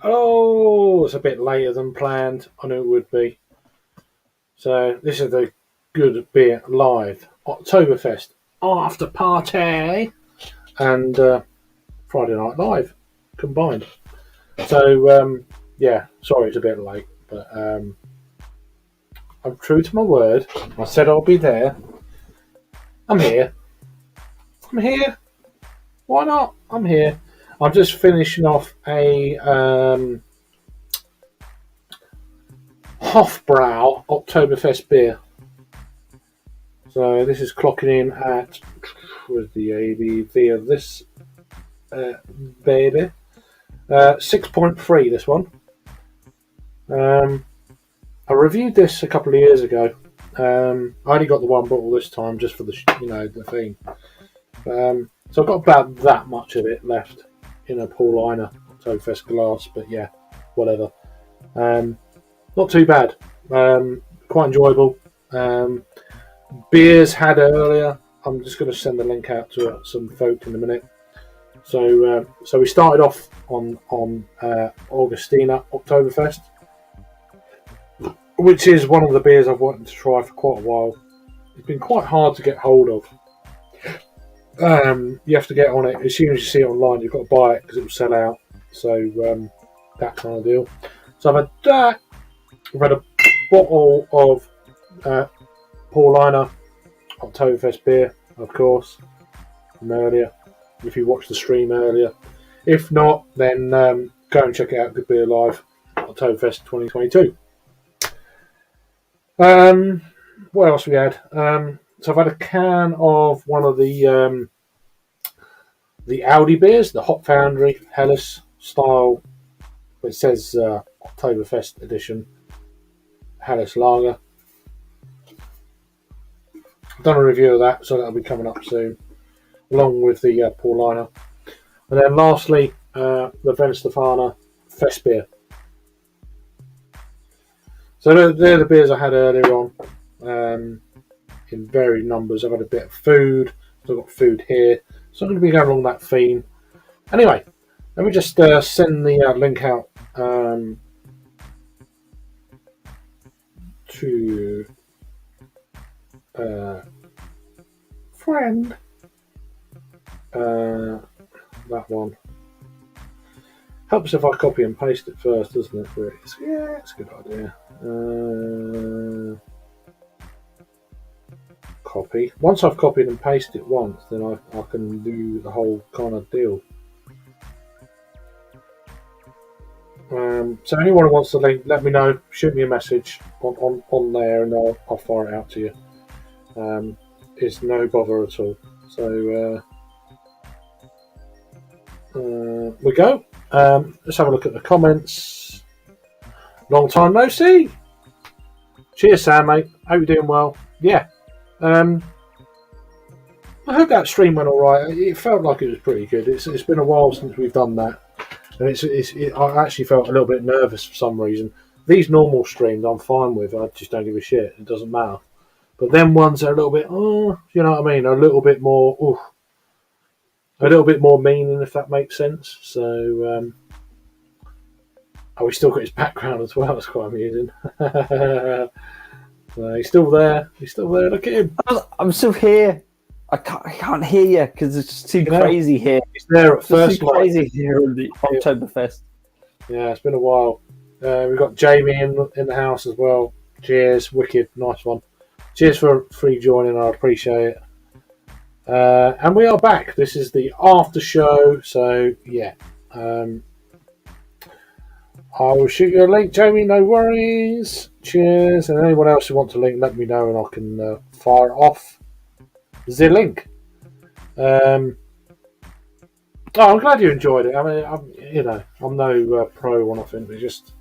Oh, it's a bit later than planned. I knew it would be. So this is the Good Beer Live Oktoberfest after party and Friday Night Live combined. So yeah, sorry it's a bit late, but I'm true to my word. I said I'll be there. I'm here. I'm here. Why not? I'm here. I'm just finishing off a Hofbrau Oktoberfest beer. So this is clocking in at, where's the ABV of this baby? 6.3, this one. I reviewed this a couple of years ago. I only got the one bottle this time just for the thing. So I've got about that much of it left in a Paulina Oktoberfest glass, but yeah, whatever. Not too bad. Quite enjoyable. Beers had earlier. I'm just going to send the link out to some folk in a minute. So we started off on Augustina Oktoberfest, which is one of the beers I've wanted to try for quite a while. It's been quite hard to get hold of. You have to get on it as soon as you see it online. You've got to buy it because it will sell out. So that kind of deal. So I've had that. I've had a bottle of Paulina Oktoberfest beer, of course, from earlier. If you watched the stream earlier, if not, then go and check it out. GoodBeerLive Oktoberfest 2022. What else we had? So I've had a can of one of the Audi beers, the Hop Foundry Helles style. It says Oktoberfest edition Helles Lager. I've done a review of that, so that'll be coming up soon, along with the Paulina. And then lastly, the Venstefana Fest beer. So they're the beers I had earlier on, in varied numbers. I've had a bit of food, so I've got food here. So I'm going to be going along that theme. Anyway, let me just send the link out to friend. That one. Helps if I copy and paste it first, doesn't it? Yeah, it's a good idea. Copy. Once I've copied and pasted it once, then I can do the whole kind of deal. So anyone who wants the link, let me know. Shoot me a message on there, and I'll fire it out to you. It's no bother at all. So we go. Let's have a look at the comments. Long time no see. Cheers, Sam, mate. Hope you're doing well. Yeah. I hope that stream went all right. It felt like it was pretty good. It's been a while since we've done that, and I actually felt a little bit nervous for some reason. These normal streams I'm fine with. I just don't give a shit. It doesn't matter. But them ones are a little bit, you know what I mean? A little bit more, a little bit more meaning, if that makes sense. So, we still got his background as well. That's quite amusing. He's still there. He's still there. Look at him. I'm still here. I can't hear you because it's just too crazy here. He's there at first. Too crazy here on the Oktoberfest. Yeah, it's been a while. We've got Jamie in the house as well. Cheers, wicked, nice one. Cheers for free joining. I appreciate it. And we are back. This is the after show. So yeah, I will shoot you a link, Jamie. No worries. Cheers. And anyone else who wants a link, let me know, and I can fire off the link. I'm glad you enjoyed it. I mean, I'm no pro on nothing. It's just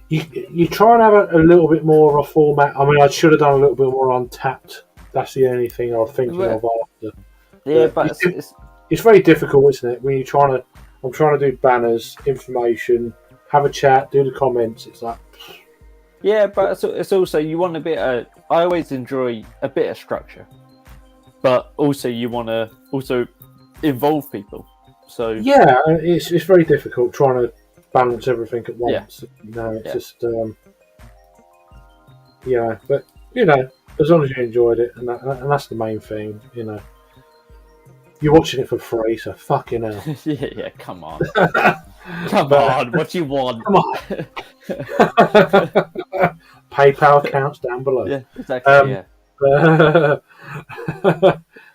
you try and have a little bit more of a format. I mean, I should have done a little bit more Untapped. That's the only thing I was thinking of after. Yeah, but it's very difficult, isn't it? When I'm trying to do banners, information, have a chat, do the comments. It's like, yeah, but it's also you want a bit of. I always enjoy a bit of structure, but also you want to also involve people. So yeah, it's very difficult trying to balance everything at once. It's just but as long as you enjoyed it, and that's the main thing. You're watching it for free, so fucking hell. yeah, come on. Come on, what do you want? Come on. PayPal accounts down below. Yeah, exactly.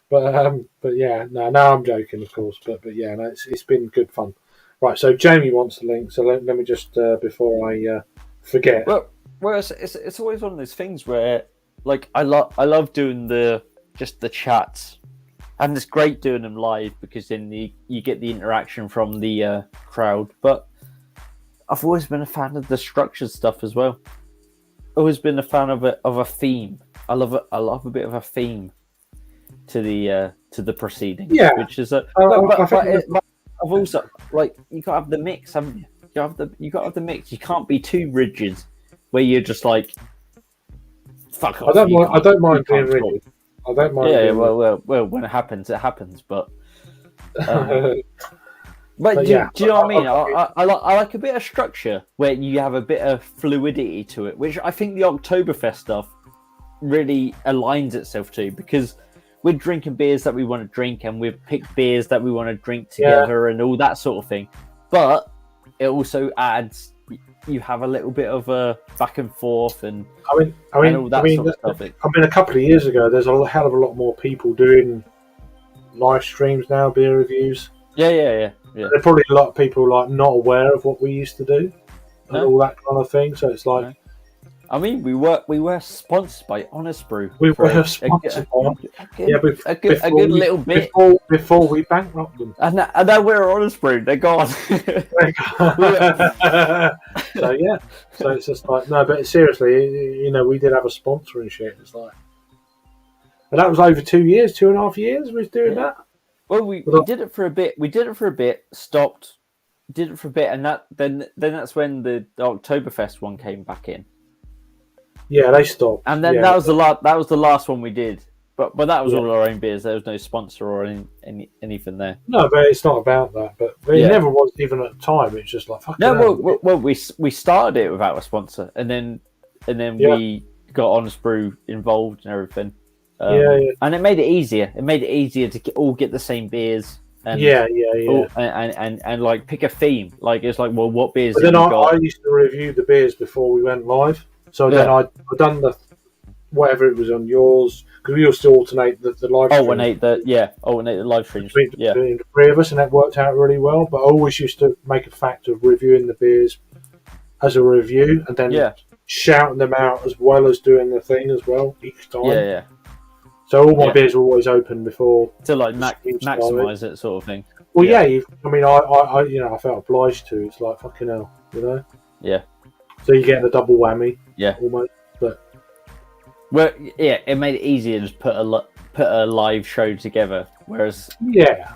But yeah, no, I'm joking, of course. But yeah, no, it's been good fun. Right, so Jamie wants the link. So let me just before I forget. Well, it's always one of those things where, like, I love doing the chats, and it's great doing them live because then you get the interaction from the crowd. But I've always been a fan of the structured stuff as well. Always been a fan of a theme. I love a bit of a theme to the proceedings. Yeah, which is I've also, like, you got to have the mix, haven't you? You got to have the mix. You can't be too rigid, where you're just like, fuck off. I don't mind being rigid. I don't mind. Yeah, well, when it happens, it happens. But do you know what I mean? I like a bit of structure where you have a bit of fluidity to it, which I think the Oktoberfest stuff really aligns itself to, because we're drinking beers that we want to drink, and we've picked beers that we want to drink together, and all that sort of thing. But it also adds, you have a little bit of a back and forth, and and all that sort of stuff. A couple of years ago, there's a hell of a lot more people doing live streams now, beer reviews. Yeah. There are probably a lot of people like not aware of what we used to do and all that kind of thing. So it's like, I mean, we were sponsored by Honest Brew. We were sponsored by a good little bit before we bankrupt them. And now we're Honest Brew. They're gone. So it's just like, no, but seriously, we did have a sponsor and shit. It's like, and that was over 2.5 years. We was doing that. Well, we did it for a bit. Stopped, did it for a bit, and then that's when the Oktoberfest one came back in. Yeah, they stopped. And then that was the last one we did. But that was all our own beers. There was no sponsor or anything there. No, but it's not about that. But it never was, even at the time. It's just like, fucking hell. Well, we started it without a sponsor, and then we got Honest Brew involved and everything. And it made it easier. It made it easier to all get the same beers. And and like pick a theme. Like, it's like, well, what beers? But then I used to review the beers before we went live. So then I done the whatever it was on yours, because we used to alternate the live stream. Alternate the live streams between the three of us, and that worked out really well. But I always used to make a fact of reviewing the beers as a review, and then shouting them out as well as doing the thing as well each time. Yeah. So all my beers were always open before to like maximise it, sort of thing. Well, I felt obliged to. It's like, fucking hell, Yeah. So you get the double whammy. Yeah. Almost, but. Well, yeah, it made it easier to put a live show together. Whereas. Yeah.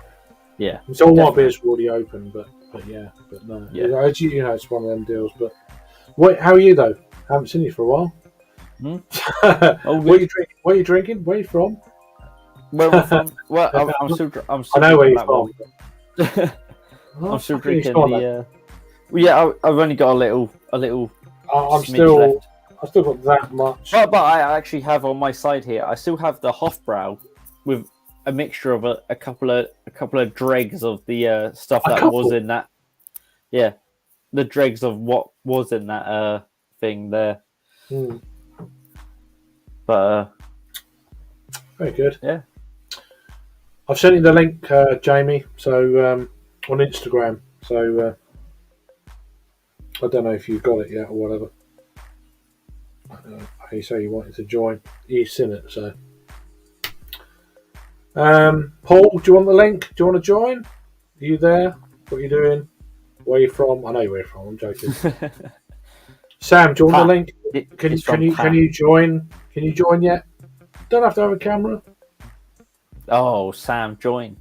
So all my beers were already open, but no. Yeah. It's one of them deals. But wait, how are you though? I haven't seen you for a while. What are you drinking? Where are you drinking? Where are you from? Where am I from? Well, I'm still. I know where you're from. I'm still drinking the. I've only got a little. I've still got that much. But I actually have on my side here. I still have the Hofbrau with a mixture of a couple of dregs of the stuff that was in that. Yeah, the dregs of what was in that thing there. But very good. Yeah, I've sent you the link, Jamie. So on Instagram. So I don't know if you've got it yet or whatever. You say you wanted to join. You've seen it, so. Paul, do you want the link? Do you want to join? Are you there? What are you doing? Where are you from? I know where you're from. I'm joking. Sam, do you want the link? Can you join? Can you join yet? Don't have to have a camera. Oh, Sam, join!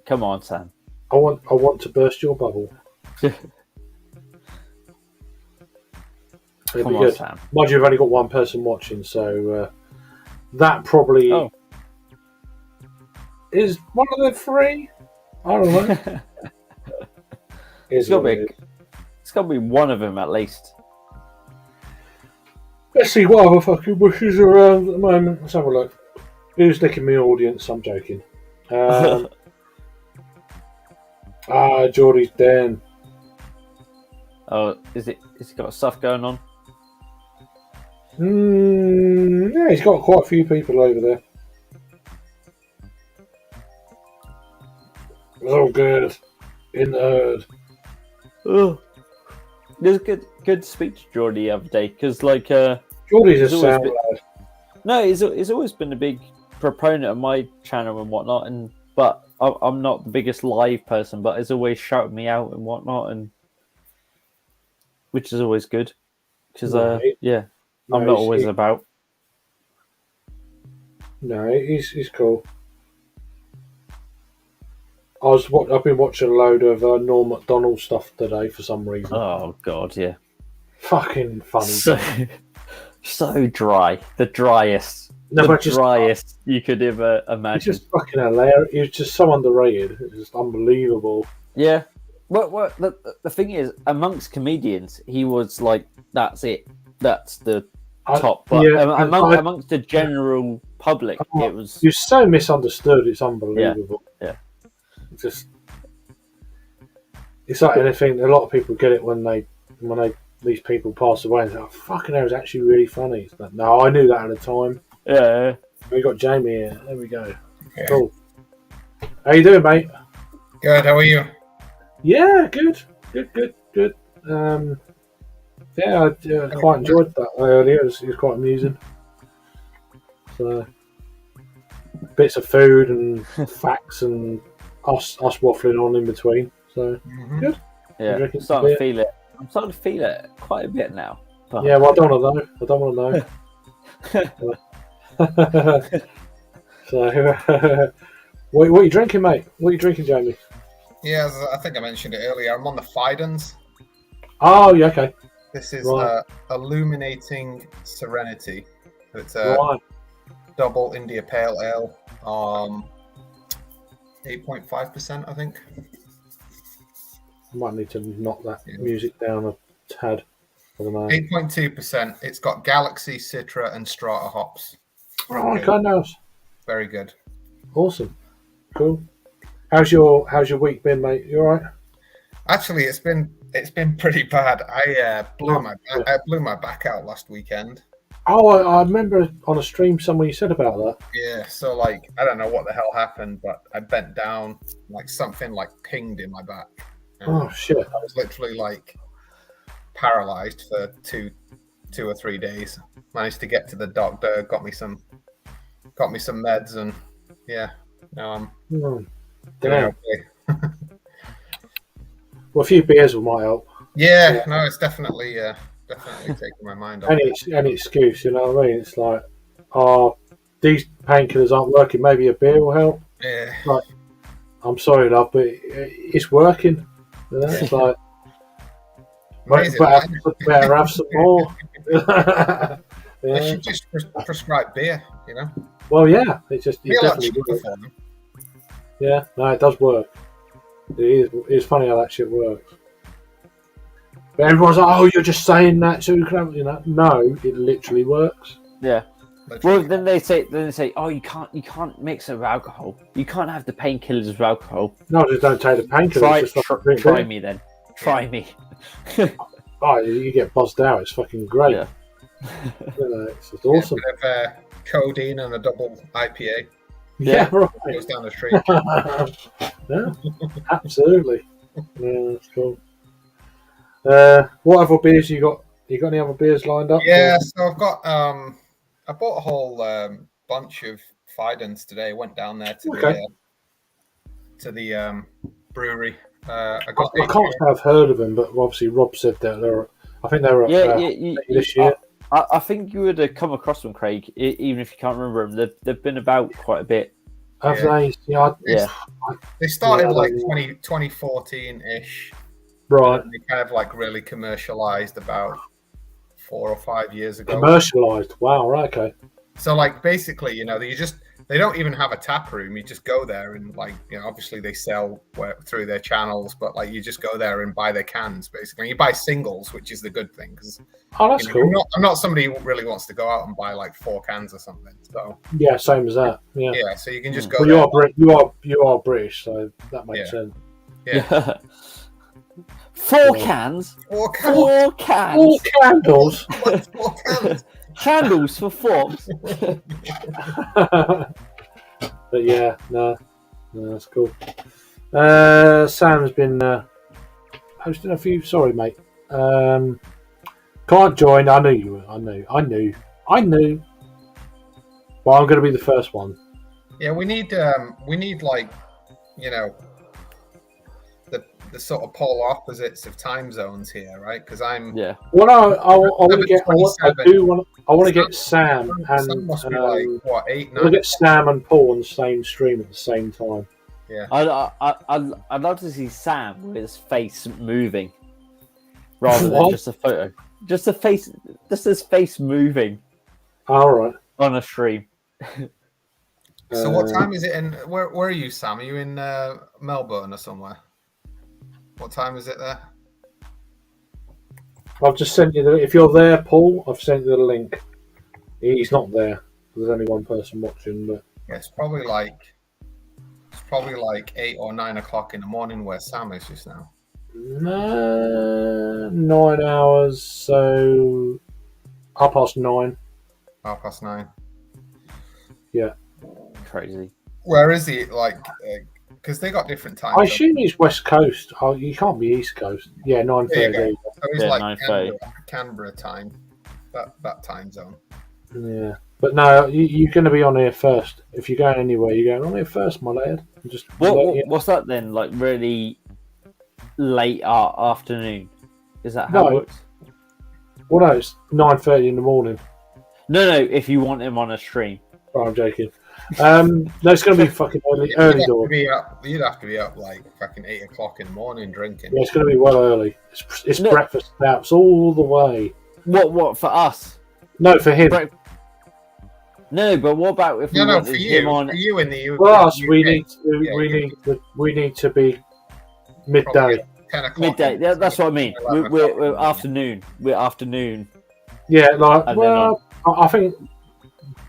Come on, Sam. I want to burst your bubble. It'll be good. Sam. Mind you, you've only got one person watching, so that probably is one of the three. I don't know. It's got to be. It's got to be one of them at least. Let's see what other fucking wishes are around at the moment. Let's have a look. Who's licking my audience? I'm joking. Geordie's Den. Oh, is he got stuff going on? Yeah, he's got quite a few people over there. It's all good. In the herd. Oh. There's good speech to Geordie the other day because like Geordie's a sound lad. No, he's always been a big proponent of my channel and whatnot, but I'm not the biggest live person, but he's always shouting me out and whatnot, and which is always good because I'm not always about. No, he's cool. I've been watching a load of Norm Macdonald stuff today for some reason. Oh God, yeah. Fucking funny. So dry. The driest. Driest you could ever imagine. It's just fucking hilarious. He was just so underrated. It's just unbelievable. Yeah. Well, the thing is, amongst comedians, he was like, that's it. That's the top. But amongst the general public, it was... He was so misunderstood. It's unbelievable. Yeah. It's like anything. A lot of people get it when these people pass away and say, oh, fucking hell, it's actually really funny. It's like, no, I knew that at the time. Yeah. We got Jamie here. There we go. Okay. Cool. How you doing, mate? Good. How are you? Yeah, good. I quite enjoyed that earlier. It was quite amusing. So, bits of food and facts and us waffling on in between. So, good. Yeah, I'm starting to feel it quite a bit now. But... Yeah, well, I don't want to know. So, what are you drinking, mate? What are you drinking, Jamie? Yeah, I think I mentioned it earlier. I'm on the Fidens. Oh, yeah, okay. This is Illuminating Serenity. It's a double India Pale Ale. 8.5%, I think. I might need to knock that music down a tad. I don't know. 8.2%. It's got Galaxy, Citra, and Strata hops. Oh, okay, nice. Very good. Awesome. Cool. How's your week been, mate? You all right? Actually, it's been pretty bad. I blew my back out last weekend. Oh, I remember on a stream somewhere you said about that. Yeah, so like I don't know what the hell happened, but I bent down, like something like pinged in my back. Oh shit! I was literally like paralyzed for two or 3 days. Managed to get to the doctor, got me some meds, and yeah, now I'm doing okay. Well, a few beers might help. Yeah, no, it's definitely taking my mind off. Any excuse, you know what I mean? It's like, oh, these painkillers aren't working. Maybe a beer will help. Yeah. Like, I'm sorry, love, but it's working. You know? It's like, better have some more. Yeah. They should just prescribe beer, you know. Well, yeah, it's definitely works. Yeah, no, it does work. It's funny how that shit works. But everyone's like, "Oh, you're just saying that so you can have," you know. No, it literally works. Yeah. Well, then they say, "Oh, you can't mix it with alcohol. You can't have the painkillers with alcohol." No, just don't take the painkillers. Try me then. Try me. Oh, you get buzzed out. It's fucking great. Yeah. You know, it's awesome. A bit of codeine and a double IPA. Yeah, right. Goes down the street. Yeah, absolutely. Yeah, that's cool. What other beers you got? You got any other beers lined up? Yeah, so I've got. I bought a whole bunch of Fidens today. Went down there to the brewery. I can't say I've heard of them, but obviously Rob said that I think they were this year. I think you would have come across them, Craig, even if you can't remember them. They've been about quite a bit. Have they? Yeah. They started 2014-ish. Right. They kind of like really commercialized about 4 or 5 years ago. Commercialized? Wow, right, okay. So like basically, you know, They don't even have a tap room. You just go there and obviously they sell through their channels, but you just go there and buy their cans basically. You buy singles, which is the good thing because that's cool. I'm not somebody who really wants to go out and buy 4 cans or something. So yeah, same as that. Yeah. Yeah. So you can just go. Well, you are British, so that makes sense. Yeah. 4 cans. 4 cans. 4 cans. 4 candles. 4 cans. Handles for forks. But yeah, no, that's cool. Sam's been hosting a few. Sorry, mate. Can't join. I knew you were. I knew. But I'm going to be the first one. Yeah, we need the sort of polar opposites of time zones here, right? Because I'm Well, I want to get. I want to get Sam and Sam must be 8, 9. I want to get Sam and Paul on the same stream at the same time. Yeah, I'd love to see Sam with his face moving, rather than just a photo. Just his face moving. All right. On a stream. So what time is it in? Where are you, Sam? Are you in Melbourne or somewhere? What time is it there? I've just sent you if you're there, Paul, I've sent you the link. He's not there. There's only one person watching, but yeah, it's probably 8 or 9 o'clock in the morning where Sam is just now. No, 9 hours, so 9:30. 9:30. Yeah. Crazy. Where is he? Because they got different times. I assume he's West Coast. Oh, you can't be East Coast. Yeah, 9:30. So he's 9:30. Canberra time. That time zone. Yeah. But no, you're going to be on here first. If you're going anywhere, you're going on here first, my lad. What's that then? Really late afternoon? Is that how it works? Well, no, it's 9:30 in the morning. No. If you want him on a stream. Oh, I'm joking. No, it's going to be fucking early door. You'd have to be up fucking 8 o'clock in the morning drinking. Yeah, it's going to be well early. It's breakfast stouts all the way. What for us? No, for him. No, but what about if we wanted him on? For you in the UK. For us, we need to be midday. 10 o'clock. Midday. Yeah, that's what I mean. We're afternoon. We're afternoon. Yeah, I think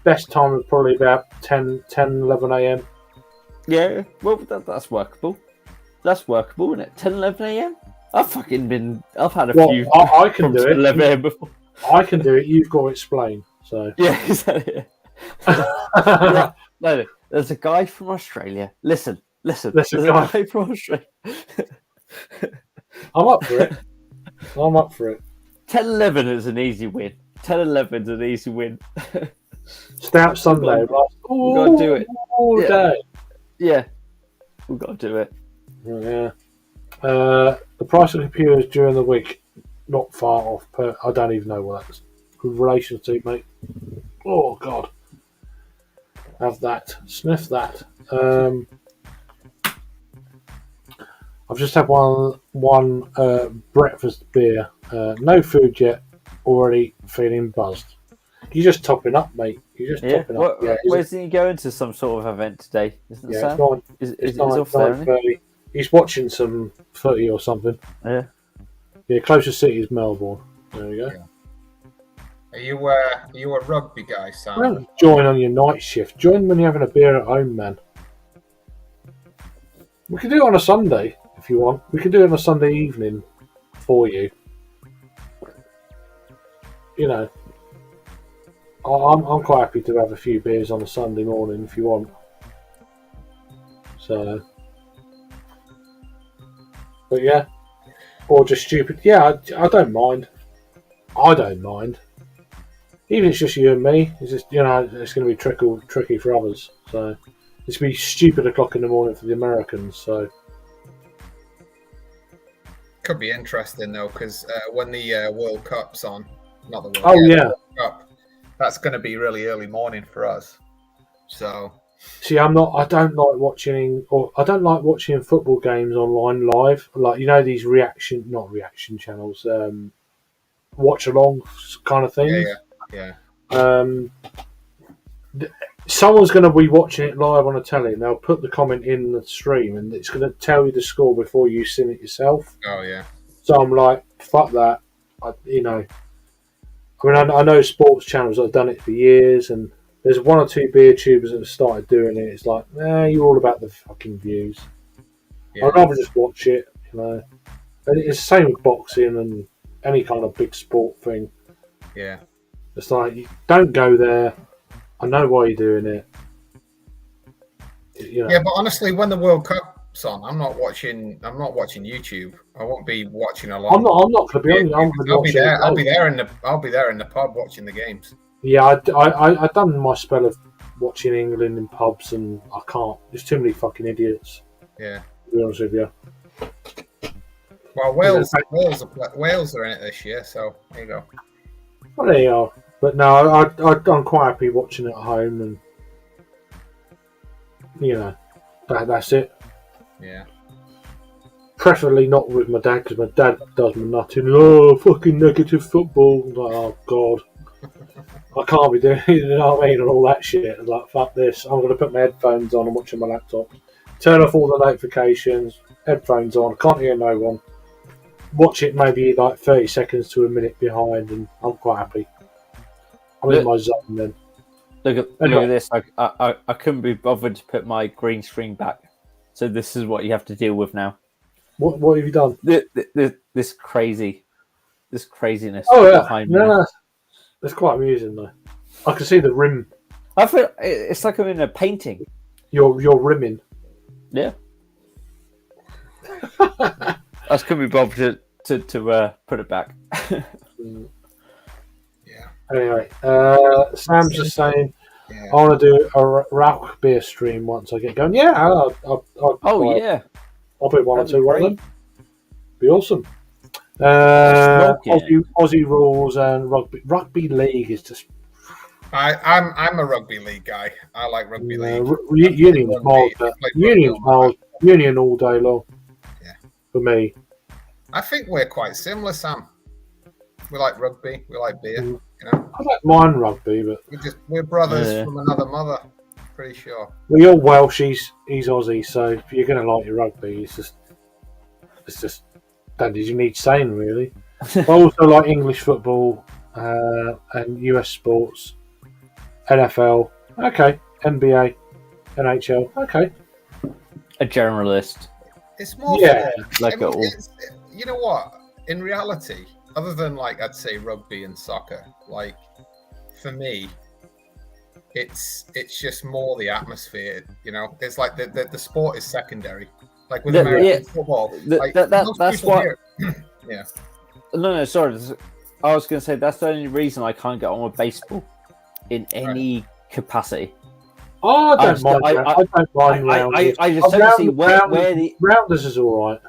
best time is probably about 10, 11 a.m. Yeah, well, that's workable. That's workable, isn't it? 10, 11 a.m. I've had a few. I can do it. 11 a.m. before. I can do it. You've got to explain. So yeah, exactly. No, there's a guy from Australia. Listen. There's a guy from Australia. I'm up for it. 10-11 is an easy win. 10-11 is an easy win. Stout Sunday. We've got to do it. All day. Yeah. We've got to do it. Yeah. The price of computers during the week, not far off. I don't even know what that's with relation to, mate. Oh, God. Have that. Sniff that. I've just had one breakfast beer. No food yet. Already feeling buzzed. You're just topping up, mate. You're just topping up. Yeah, where's he going to some sort of event today? Isn't it, Sam? It's 9:30. He's watching some footy or something. Yeah. Yeah, closest city is Melbourne. There we go. Yeah. Are you a rugby guy, Sam? Don't join on your night shift. Join when you're having a beer at home, man. We can do it on a Sunday if you want. We can do it on a Sunday evening for you. You know, I'm quite happy to have a few beers on a Sunday morning if you want. So, but yeah, or just stupid. Yeah, I don't mind. I don't mind. Even if it's just you and me, it's just, it's going to be tricky for others. So it's going to be stupid o'clock in the morning for the Americans. So could be interesting though, because when the World Cup's on, not the World. Oh yeah. World Cup, that's going to be really early morning for us. So see, I don't like watching football games online live. Like these not reaction channels, watch along kind of things. Yeah. someone's going to be watching it live on a telly, and they'll put the comment in the stream, and it's going to tell you the score before you've seen it yourself. Oh yeah. So I'm like, fuck that. I know sports channels that have done it for years, and there's one or two beer tubers that have started doing it. It's like, you're all about the fucking views. Yeah. I'd rather just watch it, And it's the same with boxing and any kind of big sport thing. Yeah. It's like, you don't go there. I know why you're doing it. Yeah, but honestly, when the World Cup's on, I'm not watching YouTube. I won't be watching a lot. I'm not going to be on. I'll be there. I'll be there in the pub watching the games. Yeah, I've done my spell of watching England in pubs, and I can't. There's too many fucking idiots. Yeah. To be honest with you. Well, Wales are in it this year, so there you go. Well, there you are. But no, I'm quite happy watching it at home, and that's it. Yeah. Preferably not with my dad, because my dad does my nutting. Oh, fucking negative football. I'm like, oh god, I can't be doing it. You know what I mean, and all that shit. I'm like, fuck this. I'm gonna put my headphones on and watch on my laptop. Turn off all the notifications. Headphones on. Can't hear no one. Watch it maybe like 30 seconds to a minute behind, and I'm quite happy. I'm in my zone then. Look at this. I couldn't be bothered to put my green screen back, so this is what you have to deal with now. What have you done? This craziness. Oh yeah, behind no, it's quite amusing though. I can see the rim. I feel it's like I'm in a painting. You're rimming. Yeah. I just couldn't be bothered to put it back. Yeah. Anyway, Sam's just saying, Yeah. I want to do a Rauch beer stream once I get going. Yeah, I'll Yeah. I'll put one or That'd be two on great. them. Be awesome. Smoking. Aussie rules and rugby league is just I'm a rugby league guy. I like rugby league. Union's mild. Union all day long. Yeah. For me. I think we're quite similar, Sam. We like rugby. We like beer. You know, I don't mind rugby, but we're brothers from another mother. Pretty sure. well, you're Welsh. He's Aussie, so if you're going to like your rugby, it's just that you need saying really. I also like English football and US sports, NFL, okay, NBA, NHL, okay. A generalist. It's more. Yeah, like it all. You know what? In reality, other than like I'd say rugby and soccer, like for me, it's just more the atmosphere. You know, it's like the sport is secondary. Like with American football, that's what. Yeah. No, sorry. I was going to say that's the only reason I can't get on with baseball in any capacity. Oh, I don't mind. I don't mind rounders. I just don't see where the rounders is all right.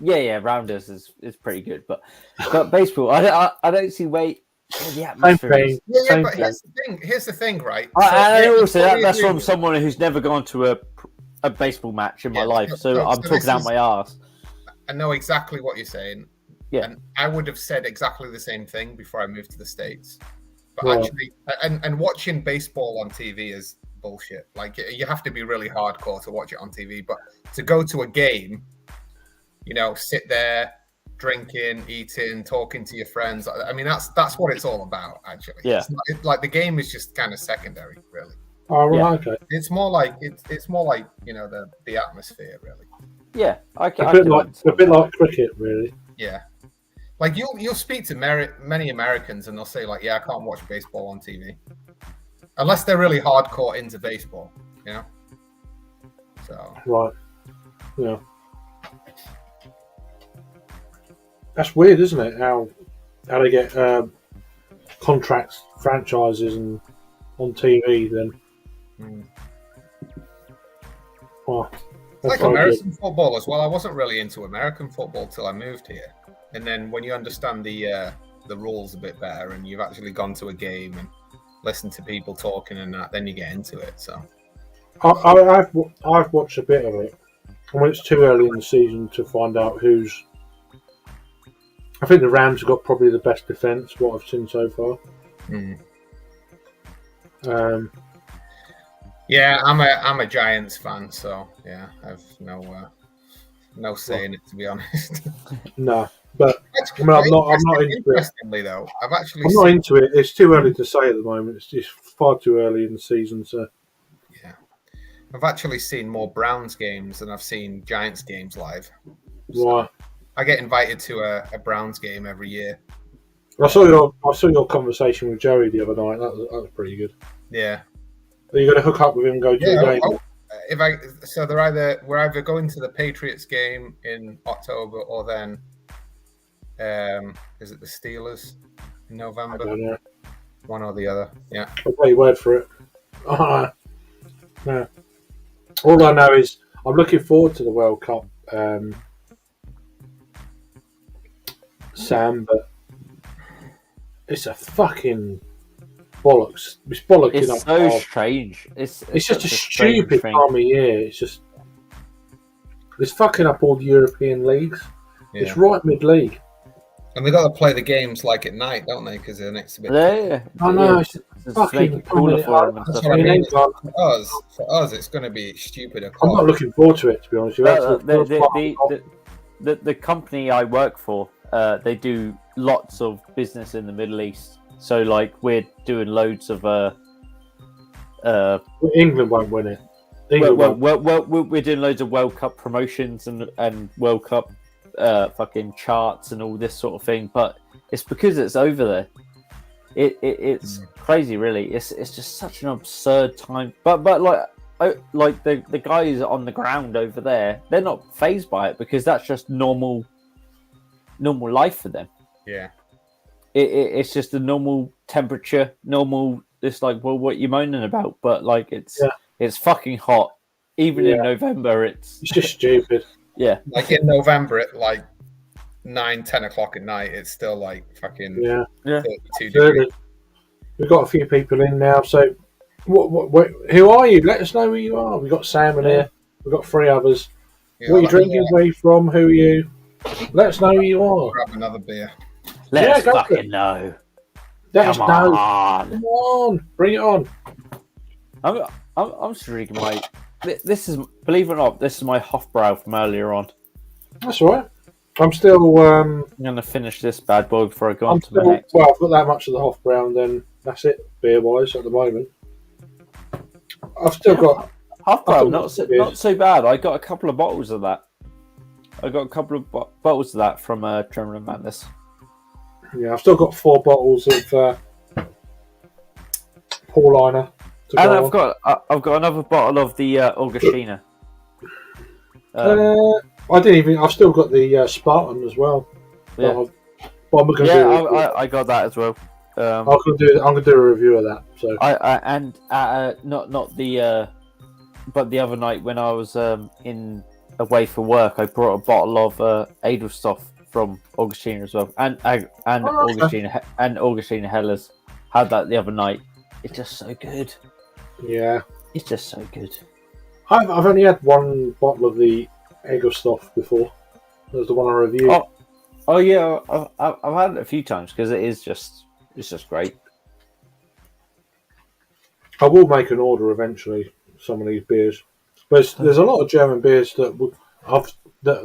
Yeah, rounders is pretty good, but baseball, I don't see where the atmosphere is. Yeah, but here's the thing, right? And also that's from someone who's never gone to a baseball match in my life, so I'm talking out my arse. I know exactly what you're saying. Yeah, and I would have said exactly the same thing before I moved to the States. But actually, and watching baseball on TV is bullshit. Like you have to be really hardcore to watch it on TV. But to go to a game, you know, sit there, drinking, eating, talking to your friends. I mean, that's what it's all about, actually. Yeah. Like the game is just kind of secondary, really. Oh, right, okay. It's more like you know the atmosphere, really. Yeah, a bit like cricket, really. Yeah. Like you'll speak to many Americans and they'll say like, yeah, I can't watch baseball on TV, unless they're really hardcore into baseball, you know. So right, yeah, that's weird, isn't it? How they get contracts, franchises, and on TV then. Oh, it's like American football as well. I wasn't really into American football till I moved here. And then when you understand the rules a bit better, and you've actually gone to a game and listened to people talking and that, then you get into it. So I've watched a bit of it, and when it's too early in the season to find out who's. I think the Rams have got probably the best defense. What I've seen so far. Yeah, I'm a Giants fan, so yeah, I've no say in it, to be honest. No, but I mean, But I'm not into it. interestingly, though, I've actually I'm not seen. into it. It's too early to say at the moment. It's just far too early in the season. So Yeah, I've actually seen more Browns games than I've seen Giants games live. right. I get invited to a Browns game every year. I saw your conversation with Joey the other night. That was pretty good. Yeah, Are you going to hook up with him and go to the game? we're either going to the Patriots game in October or then is it the Steelers in I November? don't know. One or the other. Yeah. I'll take your word for it. No. All I know is I'm looking forward to the World Cup, Sam, but it's a fucking bollocks. It's bollocking up. It's so strange. It's just a strange stupid thing. time of year. It's fucking up all the European leagues. Yeah. It's right mid-league. And they got to play the games like at night, don't they? Because they're next to it. Yeah, I know. It's Just fucking make it cooler for them and That's stuff. what I mean. Like, For us, it's going to be stupid I'm o'clock. not looking forward to it, to be honest with you. The company I work for, they do lots of business in the Middle East. So like we're doing loads of England won't win it. we're doing loads of World Cup promotions and World Cup fucking charts and all this sort of thing. But it's because it's over there. It's crazy, really. It's just such an absurd time. But like the guys on the ground over there, they're not fazed by it because that's just normal life for them. Yeah. It's just a normal temperature, normal. It's like, well, what you moaning about? But like, it's fucking hot. Even in November, it's just stupid. Yeah. Like in November at like 9-10 o'clock at night, it's still like fucking 32 degrees. We've got a few people in now, so what who are you? Let us know who you are. We've got Sam in here. We've got 3 others. What are you drinking? Where are you from? Who are you? Let us know who you are. Grab another beer. Let's fucking know. Come on, bring it on. I'm just drinking my. This is, believe it or not, this is my Hofbrau from earlier on. That's all right. I'm still. I'm gonna finish this bad boy before I go on to the next. Well, I've got that much of the Hofbrau, and then that's it, beer wise at the moment. I've still got Hofbrau, not so bad. I got a couple of bottles of that. I got a couple of bottles of that from Tremor Madness. Yeah, I've still got 4 bottles of Pauliner. And I've got another bottle of the Augustina. I didn't even. I've still got the Spartan as well. Yeah, I got that as well. I'm gonna do a review of that. So not the but the other night when I was in away for work, I brought a bottle of Edelstoff from Augustina as well, and Augustina Hellers. Had that the other night. It's just so good. Yeah, it's just so good. I've only had 1 bottle of the Edelstoff before. That was the one I reviewed. Oh yeah, I've had it a few times because it's just great. I will make an order eventually. Some of these beers, but there's a lot of German beers that have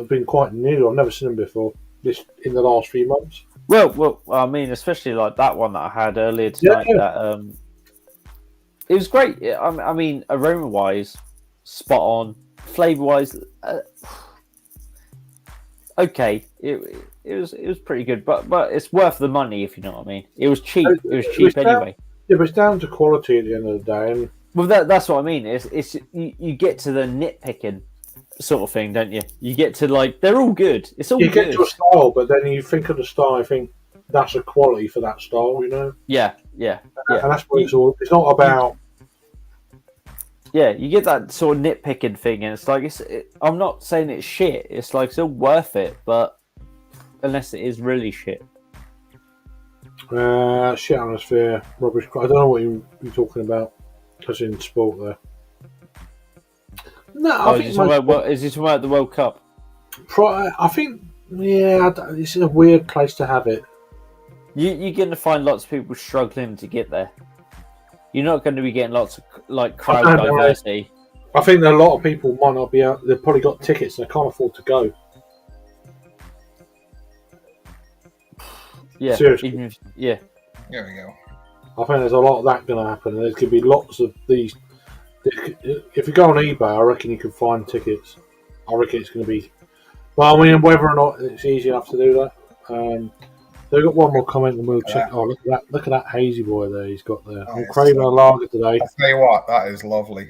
been quite new. I've never seen them before. Just in the last few months. Well, I mean, especially like that one that I had earlier tonight. Yeah. That it was great. I mean, aroma wise, spot on. Flavor wise, okay. It was pretty good, but it's worth the money if you know what I mean. It was cheap. It was cheap anyway. Yeah, but it's down to quality at the end of the day. And well, that's what I mean. It's you get to the nitpicking sort of thing, don't you? You get to like they're all good. It's all you good. get to a style, but then you think of the style. I think that's a quality for that style, you know. Yeah. And that's what it's all. It's not about. Yeah, you get that sort of nitpicking thing, and it's like I'm not saying it's shit. It's like still worth it, but unless it is really shit. Shit atmosphere, rubbish. I don't know what you're talking about. As in sport there. No, I think is he talking about the World Cup? I think, it's a weird place to have it. You're going to find lots of people struggling to get there. you're not going to be getting lots of like I crowd don't know. diversity. I think that a lot of people might not be out. They've probably got tickets and they can't afford to go. Yeah, Seriously. even if, yeah. There we go. I think there's a lot of that going to happen. And there's going to be lots of these. If you go on eBay, I reckon you can find tickets. I reckon it's going to be. Well, I mean, whether or not it's easy enough to do that. They've got one more comment and we'll check. Oh, look at that! Look at that hazy boy there. He's got there. I'm craving a lager today. I'll tell you what, that is lovely.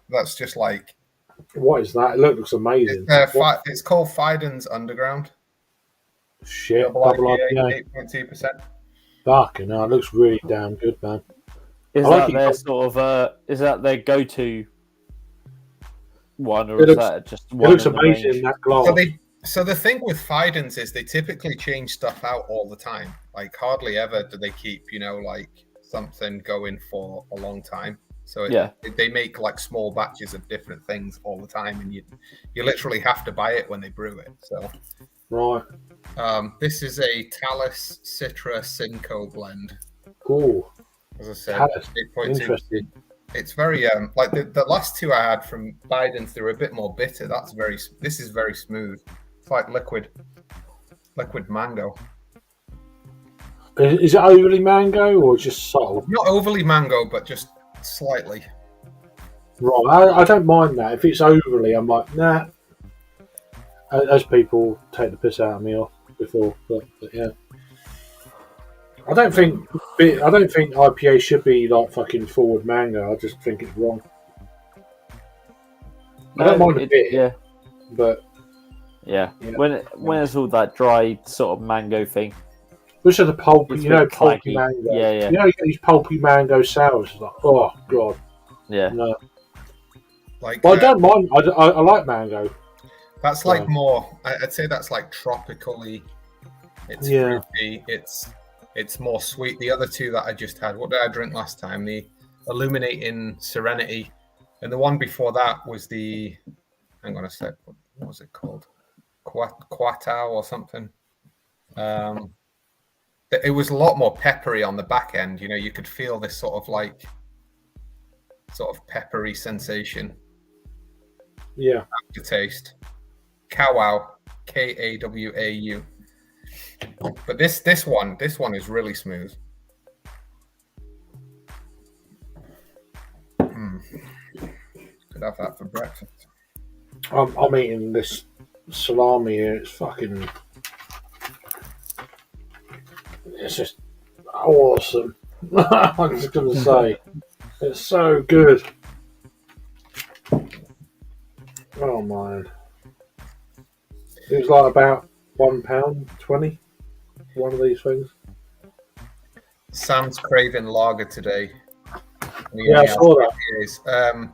That's just like. What is that? It looks amazing. It's called Fiden's Underground. Shit, Double IPA, 8.2%. Fucking hell, it looks really damn good, man. Is I like that their it. sort of is that their go-to one, or It is looks- that just It one? looks in the amazing in range? that glass. So the thing with Fiden's is they typically change stuff out all the time. Like hardly ever do they keep, like something going for a long time. So they make like small batches of different things all the time, and you literally have to buy it when they brew it. So Right. this is a Talus Citra Simcoe blend. Cool. As I said, Talus. 8.2. Interesting. It's very like the last two I had from Biden's, they were a bit more bitter. This is very smooth. It's like liquid mango. Is it overly mango or just subtle? Not overly mango, but just slightly. Right. I don't mind that. If it's overly, I'm like, nah. As people take the piss out of me off before, but yeah. I don't think IPA should be like fucking forward mango. I just think it's wrong. I don't mind a bit, Yeah, but yeah. When it's all that dry sort of mango thing. which are the pulpy, It's you know, a bit pulpy claggy. mango. Yeah. You know, you get these pulpy mango sours. It's like, oh god, Yeah. no. Like, But I don't mind. I like mango. that's like more. I'd say that's like tropically. It's fruity. It's more sweet. The other two that I just had. What did I drink last time? The Illuminating Serenity, and the one before that was the. Hang on a sec. What was it called? Quatao or something. It was a lot more peppery on the back end. You could feel this sort of peppery sensation. Yeah. After taste. Kawau, Kawau. But this one is really smooth. Could have that for breakfast. I'm eating this salami here. It's fucking. It's just awesome. I'm just gonna say, it's so good. Oh man, it was like about £1.20. One of these things. Sam's craving lager today. Yeah, I saw that.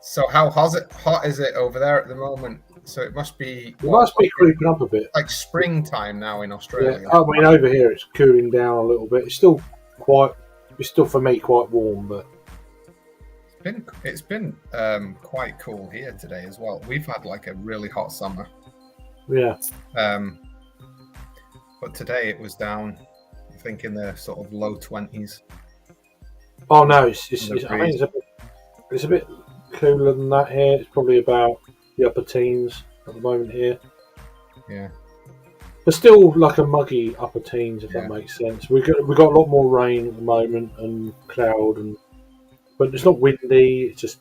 So how hot is it over there at the moment? So it must be. It must be creeping up a bit. Like springtime now in Australia. Yeah, I mean over here it's cooling down a little bit. It's still for me quite warm, but it's been quite cool here today as well. We've had like a really hot summer. yeah. But today it was down, I think, in the sort of low 20s. Oh no, I think it's a bit cooler than that here. It's probably about the upper teens at the moment here. Yeah. But still like a muggy upper teens, if Yeah. that makes sense. We got a lot more rain at the moment and cloud, but it's not windy. It's just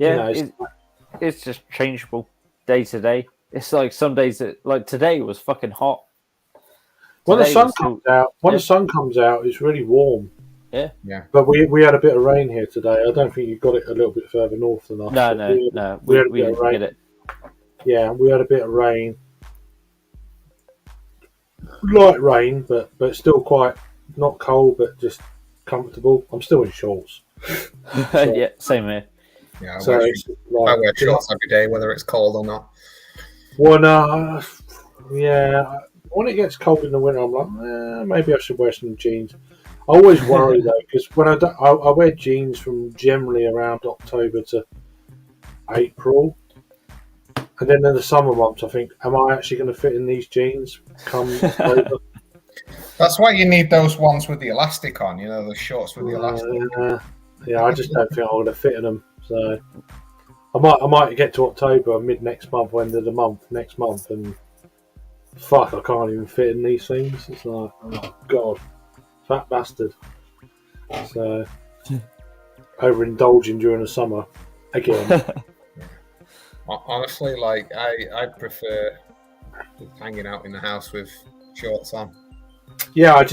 It's just changeable day to day. It's like some days like today was fucking hot. when the Today sun was comes out. When yeah. the sun comes out, it's really warm. Yeah. Yeah. But we had a bit of rain here today. I don't think you got it a little bit further north than us. No. We had a We bit of didn't rain. get it. Yeah, we had a bit of rain. Light rain, but still quite not cold, but just comfortable. I'm still in shorts. Yeah, same here. Yeah, So it's like, I wear shorts every day, whether it's cold or not. well, no, yeah. When it gets cold in the winter, I'm like, maybe I should wear some jeans. I always worry though, because when I wear jeans from generally around October to April, and then in the summer months, I think, am I actually going to fit in these jeans come October? That's why you need those ones with the elastic on. You know, those shorts with the elastic. Yeah, I just don't think I would have fitted them. So I might get to October, mid next month, or end of the month next month, and fuck, I can't even fit in these things. It's like, oh god, fat bastard. So overindulging during the summer again. Honestly, like I prefer hanging out in the house with shorts on. Yeah, I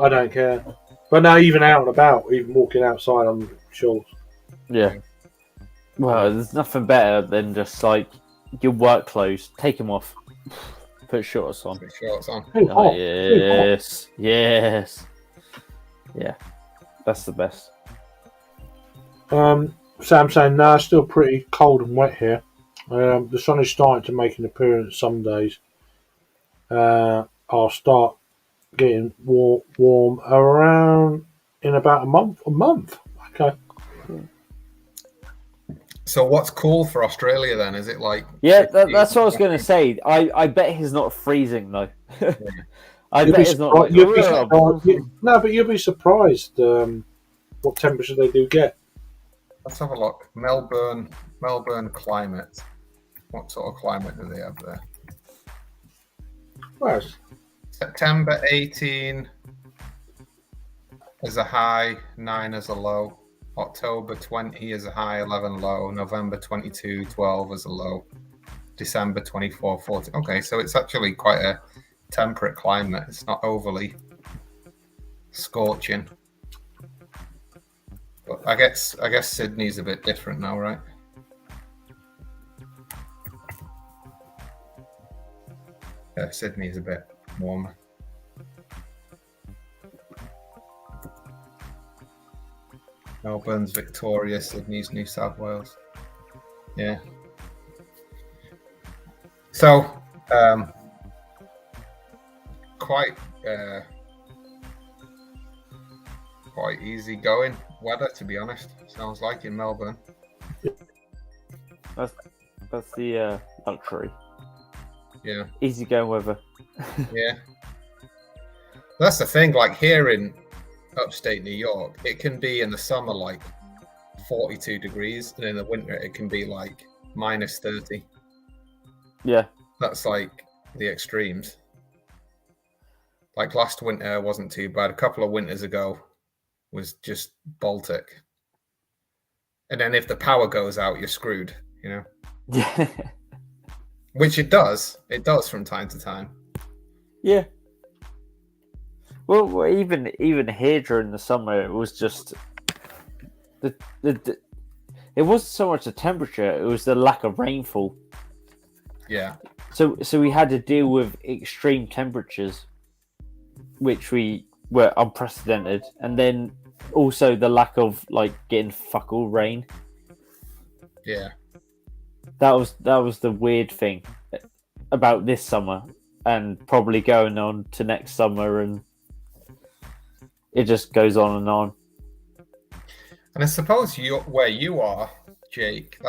don't care. But now, even out and about, even walking outside, I'm shorts. Yeah. Well, there's nothing better than just like your work clothes. Take them off. Put shorts on. Put shorts on. Too hot. Yes. Yes. Yeah. That's the best. Sam saying, nah, it's still pretty cold and wet here. The sun is starting to make an appearance some days. I'll start getting warm around in about a month. A month? Okay. So what's cool for Australia then? Is it like... Yeah, that's what I was going to say. I bet he's not freezing though. I bet he's not. Like, no, but you'll be surprised what temperature they do get. Let's have a look. Melbourne climate. What sort of climate do they have there? Well, September 18 is a high, 9 is a low. October 20 is a high, 11 low. November 22, 12 is a low. December 24, 14. Okay, so it's actually quite a temperate climate. It's not overly scorching. But I guess Sydney's a bit different now, right? Yeah, Sydney's a bit warmer. Melbourne's Victoria, Sydney's New South Wales. Yeah. So, quite easy going weather, to be honest. Sounds like in Melbourne. That's the luxury. Yeah. Easy going weather. Yeah. That's the thing. Like here in upstate New York, it can be in the summer like 42 degrees, and in the winter it can be like minus 30. Yeah. That's like the extremes. Like last winter wasn't too bad. A couple of winters ago was just Baltic. And then if the power goes out, you're screwed, you know? Yeah. Which it does. It does from time to time. Yeah. Well, even here during the summer, it was just it wasn't so much the temperature; it was the lack of rainfall. Yeah. So we had to deal with extreme temperatures, which were unprecedented, and then also the lack of like getting fuck all rain. Yeah. That was the weird thing about this summer, and probably going on to next summer, and it just goes on and on. And I suppose where you are, Jake,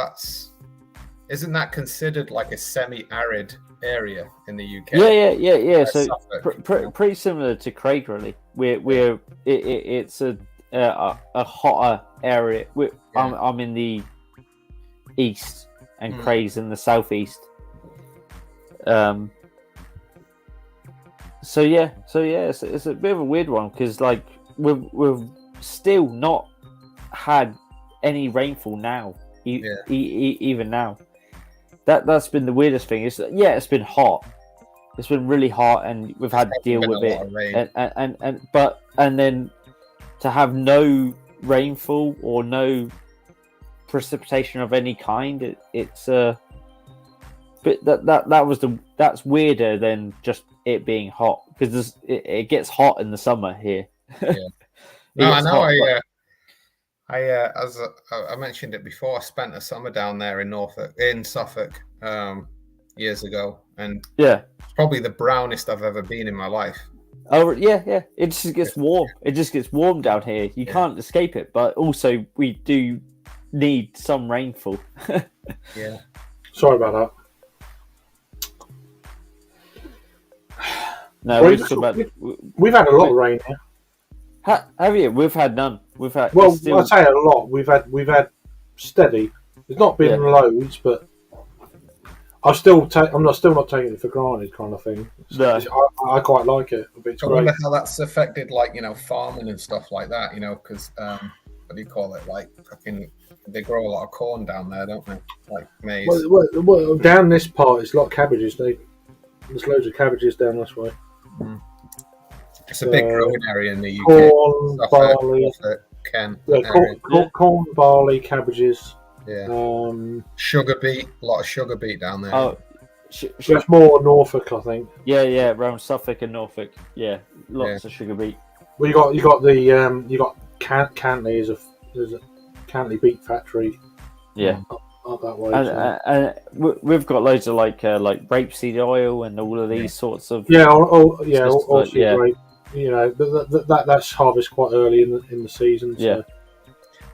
isn't that considered like a semi-arid area in the UK? Yeah. So pretty similar to Craig, really. It's a hotter area. I'm in the east, and Craig's in the southeast. So it's a bit of a weird one because like we've still not had any rainfall now, even now. That's been the weirdest thing. It's been hot. It's been really hot, and we've had to deal with it. And then to have no rainfall or no precipitation of any kind, it's but that's weirder than just it being hot, because it gets hot in the summer here. Yeah. No, I know. As I mentioned it before, I spent a summer down there in Suffolk years ago, and yeah, it's probably the brownest I've ever been in my life. Oh yeah. It just gets warm. It just gets warm down here. You can't escape it. But also, we do need some rainfall. Yeah. Sorry about that. No, we've had a lot of rain here. Have you? We've had none. We've had. Well, I say a lot. We've had steady. There's not been loads, but I'm still not taking it for granted, kind of thing. No. I quite like it. I wonder how that's affected, like, farming and stuff like that. Because what do you call it? Like, fucking, they grow a lot of corn down there, don't they? Like maize. Well, down this part, it's a lot of cabbages. There's loads of cabbages down this way. Mm. It's a big growing area in the UK. Corn, barley, Kent. Corn, barley, cabbages. Yeah. Sugar beet. A lot of sugar beet down there. Oh, it's more Norfolk, I think. Yeah, around Suffolk and Norfolk. Yeah, lots of sugar beet. Well, you got Cantley. There's a Cantley beet factory. Yeah. Up that way. And we've got loads of like rapeseed oil and all of these sorts of grape. That's harvest quite early in the season. So. Yeah.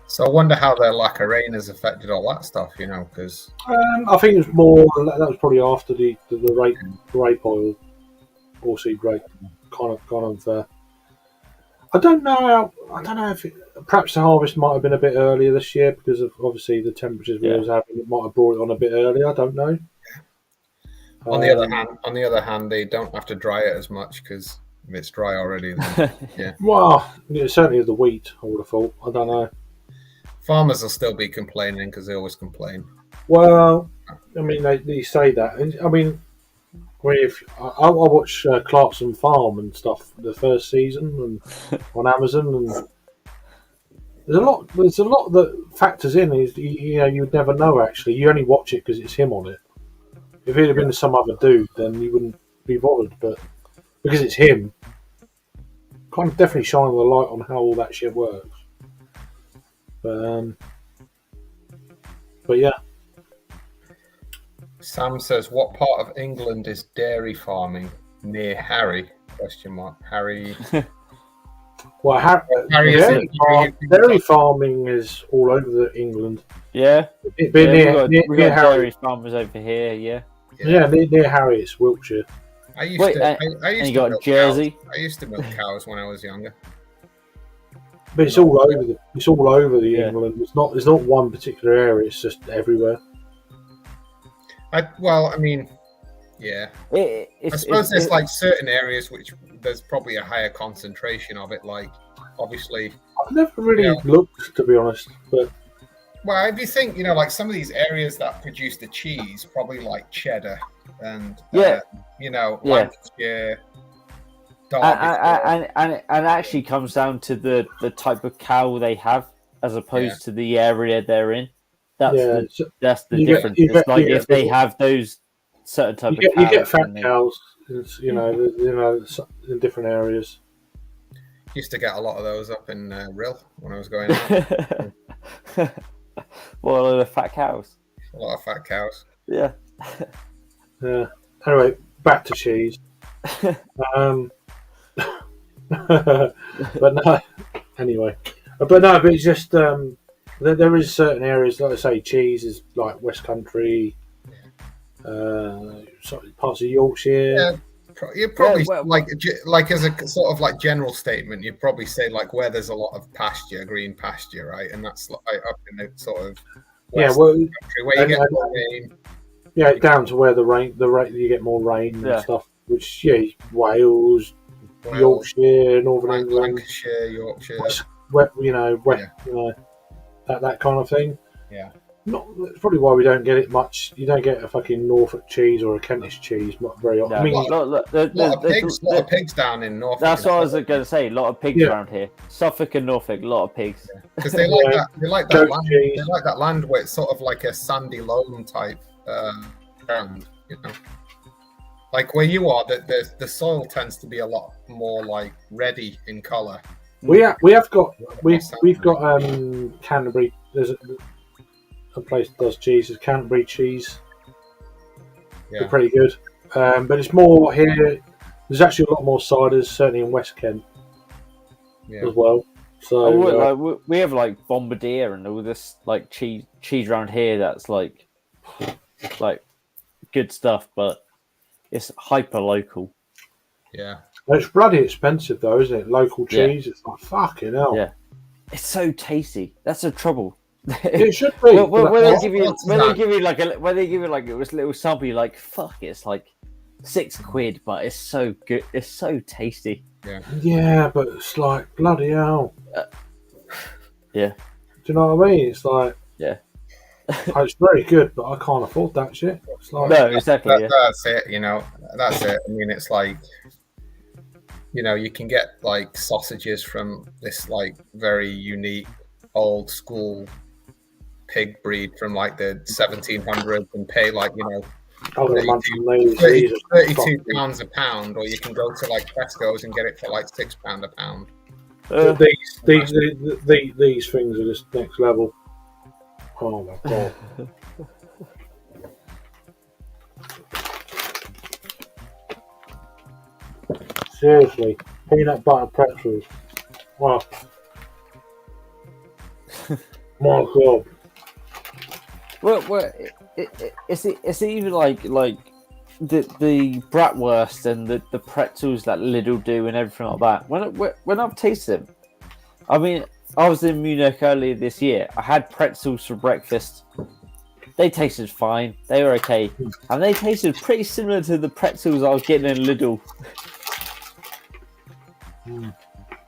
So I wonder how their lack of rain has affected all that stuff. Because I think it was more that was probably after the rape oil, oilseed rape, kind of. I don't know if perhaps the harvest might have been a bit earlier this year because of obviously the temperatures we was having. It might have brought it on a bit earlier. I don't know. On the other hand, they don't have to dry it as much because if it's dry already, then, yeah. Well, certainly the wheat, I would have thought. I don't know. Farmers will still be complaining because they always complain. Well, I mean, they say that. I mean, I watch Clarkson Farm and stuff the first season and on Amazon, and there's a lot that factors in. Is you'd never know actually. You only watch it because it's him on it. If it had been some other dude, then you wouldn't be bothered. But because it's him, kind of definitely shining the light on how all that shit works. But yeah. Sam says, "What part of England is dairy farming near Harry?" Harry. Well, dairy farming is all over England. Yeah. We've got dairy farmers over here. Yeah. Near Harry, it's Wiltshire. I used to got Jersey. Cows. I used to milk cows when I was younger. But it's all over the England. It's not one particular area. It's just everywhere. Yeah. I suppose there's like certain areas which there's probably a higher concentration of it. Like, obviously, I've never really looked, to be honest. But if you think, like some of these areas that produce the cheese, probably like cheddar and Lancashire. And it actually comes down to the type of cow they have as opposed to the area they're in. That's the difference. It's like if they have those certain type of cows. You get fat cows, in different areas. Used to get a lot of those up in Rill when I was going out. What are the fat cows? A lot of fat cows. Yeah. Yeah. Anyway, back to cheese. But no. Anyway, but it's just there is certain areas, like I say, cheese is like West Country, parts of Yorkshire. Yeah. You'd probably like as a sort of like general statement, you'd probably say like where there's a lot of pasture, green pasture, right? And that's like up in the sort of country where you get more rain. Yeah, down to where the rain you get more rain and stuff. Which Wales, Yorkshire, Northern England, Lancashire, Yorkshire, that kind of thing. Yeah. That's probably why we don't get it much. You don't get a fucking Norfolk cheese or a Kentish cheese very often. No, I mean, a lot of pigs down in Norfolk. That's what I was going to say. A lot of pigs around here. Suffolk and Norfolk, a lot of pigs. Because they like that. They like that land. They like that land where it's sort of like a sandy loam type ground. Like where you are, the soil tends to be a lot more like reddy in colour. We've got Canterbury. There's a place that does cheese. It's Canterbury cheese. Yeah. They're pretty good. But it's more here. There's actually a lot more ciders, certainly in West Kent as well. So we have like Bombardier and all this like cheese around here that's like good stuff, but it's hyper local. Yeah. It's bloody expensive though, isn't it? Local cheese, it's like fucking hell. Yeah. It's so tasty. That's the trouble. It should be. When they give you like a little sample, you're like, fuck, it's like £6, but it's so good. It's so tasty. Yeah. Yeah, but it's like bloody hell. Yeah. Do you know what I mean? It's like, yeah, it's very good, but I can't afford that shit. It's like, no, exactly. That's it. That's it. I mean, it's like, you can get like sausages from this like very unique old school pig breed from like the 1700s and pay like 32 pounds a pound, or you can go to like Tesco's and get it for like £6 a pound. These things are just next level. Oh my god. Seriously, peanut butter pretzels. Wow. My god. Well, it's even like the bratwurst and the pretzels that Lidl do and everything like that. When I've tasted them, I mean, I was in Munich earlier this year. I had pretzels for breakfast. They tasted fine. They were okay, and they tasted pretty similar to the pretzels I was getting in Lidl.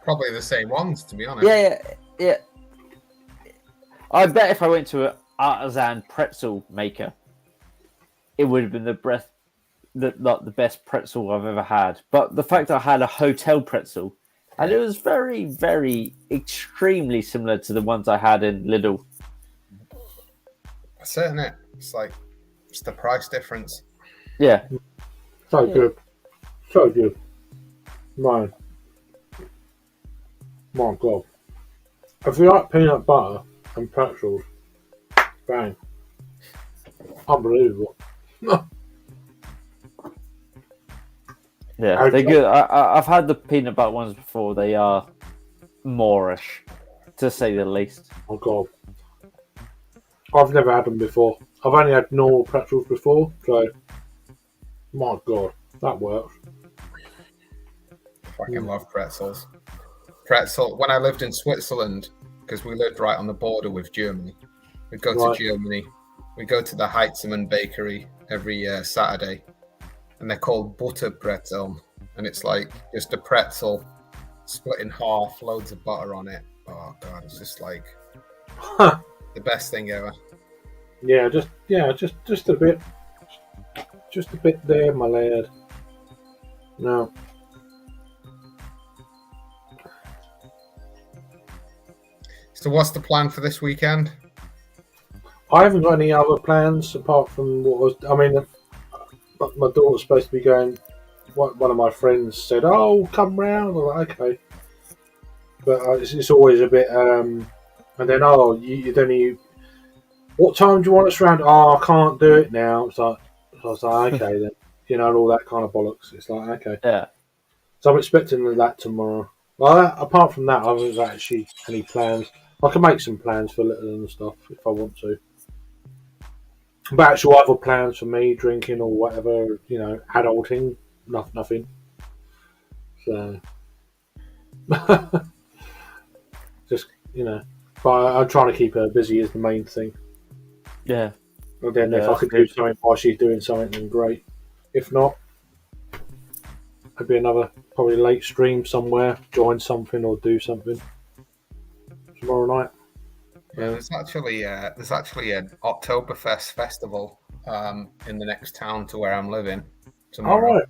Probably the same ones, to be honest. Yeah. I bet if I went to an artisan pretzel maker, it would have been the best pretzel I've ever had. But the fact that I had a hotel pretzel, and it was very, very, extremely similar to the ones I had in Lidl. That's it, isn't it? It's the price difference. Yeah. So good. So good. My god. If you like peanut butter and pretzels, bang. Unbelievable. Yeah, they're good. I've had the peanut butter ones before. They are moreish, to say the least. Oh god. I've never had them before. I've only had normal pretzels before, so my god, that works. Fucking love pretzels. When I lived in Switzerland, because we lived right on the border with Germany, we'd go to Germany. We go to the Heitzmann bakery every Saturday, and they're called butter pretzel, and it's like just a pretzel split in half, loads of butter on it. Oh god, it's just like the best thing ever. Yeah, just a bit, there, my lad. No. So what's the plan for this weekend? I haven't got any other plans apart from what was. I mean, my daughter's supposed to be going. One of my friends said, "Oh, come round." I'm like, okay, but it's always a bit. And then, you don't need. What time do you want us round? Oh, I can't do it now. So I was like, okay then, all that kind of bollocks. It's like, okay, Yeah. So I'm expecting that tomorrow. Well, apart from that, I haven't got actually any plans. I can make some plans for little and stuff if I want to. But actual other plans for me, drinking or whatever, adulting, nothing. So, just, but I'm trying to keep her busy is the main thing. Yeah. And then if I could do something while she's doing something, then great. If not, it'd be another probably late stream somewhere, join something or do something tomorrow night. Yeah, there's actually an Oktoberfest festival in the next town to where I'm living tomorrow. All right.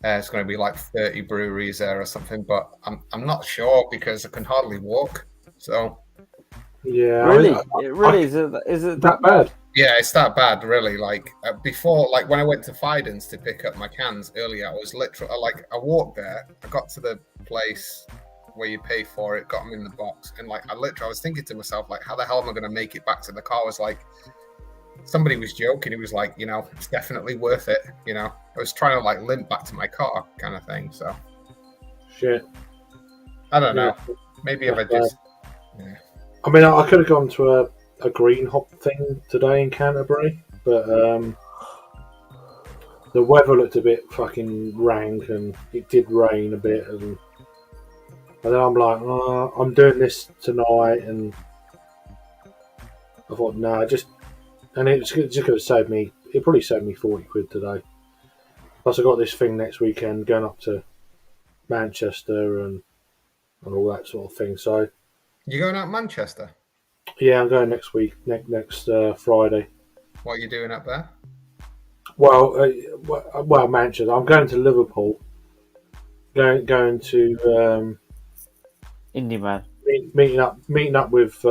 It's going to be like 30 breweries there or something, but I'm not sure because I can hardly walk. So yeah, really, is it that bad? Yeah, it's that bad, really. Like before, like when I went to Fidens to pick up my cans earlier, I was literally I walked there, I got to the place where you pay for it, got them in the box, and I was thinking to myself, like, how the hell am I going to make it back to the car? I was like, somebody was joking. He was like, it's definitely worth it. I was trying to limp back to my car, kind of thing. So, shit. I don't know. Maybe if I just. Yeah. I mean, I could have gone to a green hop thing today in Canterbury, but the weather looked a bit fucking rank, and it did rain a bit, and then I'm like, oh, I'm doing this tonight, and I thought, nah, and it's just going to save me. It probably saved me 40 quid today. Plus, I got this thing next weekend going up to Manchester and all that sort of thing. So, You going out Manchester? yeah, I'm going next week, next Friday. What are you doing up there? Well, Manchester. I'm going to Liverpool. Going to Indie man. meeting up with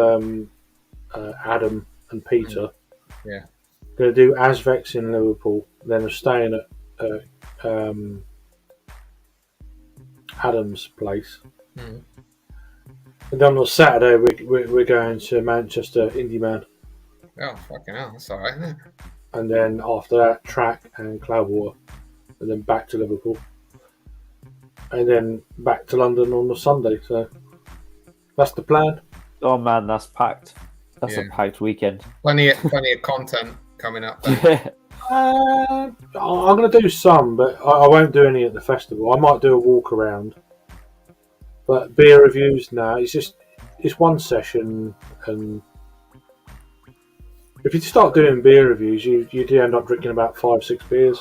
Adam and Peter. Yeah. Going to do Asvex in Liverpool. Then I'm staying at Adam's place. Mm. And then on Saturday we're going to Manchester Indie Man. Oh, fucking hell. That's all right, isn't it? And then after that, track and Cloudwater. And then back to Liverpool. And then back to London on the Sunday. So that's the plan. Oh man, that's packed. That's a Yeah. packed weekend. Plenty of content coming up there. Yeah. I'm going to do some, but I won't do any at the festival. I might do a walk around. But beer reviews, no. It's one session, and if you start doing beer reviews, you do end up drinking about 5-6 beers.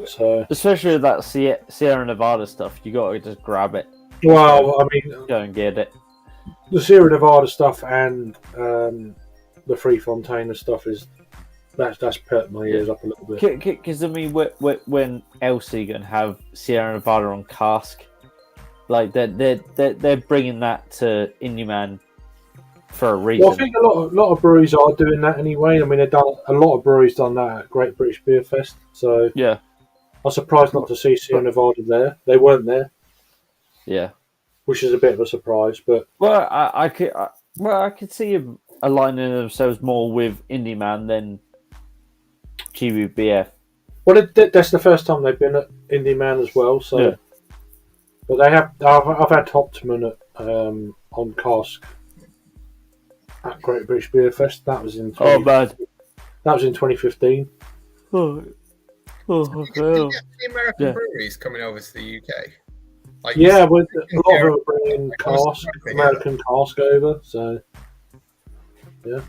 So, Especially with that Sierra Nevada stuff, you gotta just grab it. well, I mean, Go and get it. the Sierra Nevada stuff and the Free Fontaine stuff that's perked my ears up a little bit. Because I mean, when Elsie gonna have Sierra Nevada on cask, like they're bringing that to Indie Man for a reason. Well, I think a lot of breweries are doing that anyway. I mean, a lot of breweries done that at Great British Beer Fest. So Yeah, I'm surprised not to see Sierra Nevada there. They weren't there, yeah. which is a bit of a surprise. But Well, I could see them aligning themselves more with Indie Man than GBBF. well, that's the first time they've been at Indie Man as well. So, Yeah. but they have. I've had Optimum at on cask at Great British Beer Fest. That was in Oh man. that was in 2015. Oh, Do you get the American Yeah. breweries coming over to the UK? Like, Yeah, with a lot of them are bringing cask, Yeah. American cask over. So, yeah.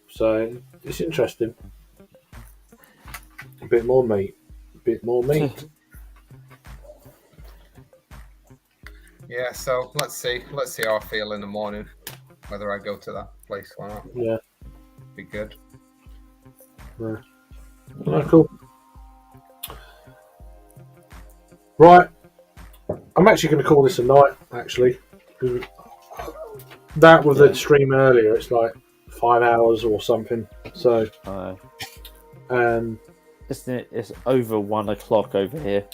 So it's interesting. A bit more meat. Yeah, so let's see how I feel in the morning, whether I go to that place or not. Yeah. Be good. Yeah. Oh, cool. Right. I'm actually going to call this a night, actually. That with the stream earlier, it's like 5 hours or something. So, it's over 1 o'clock over here.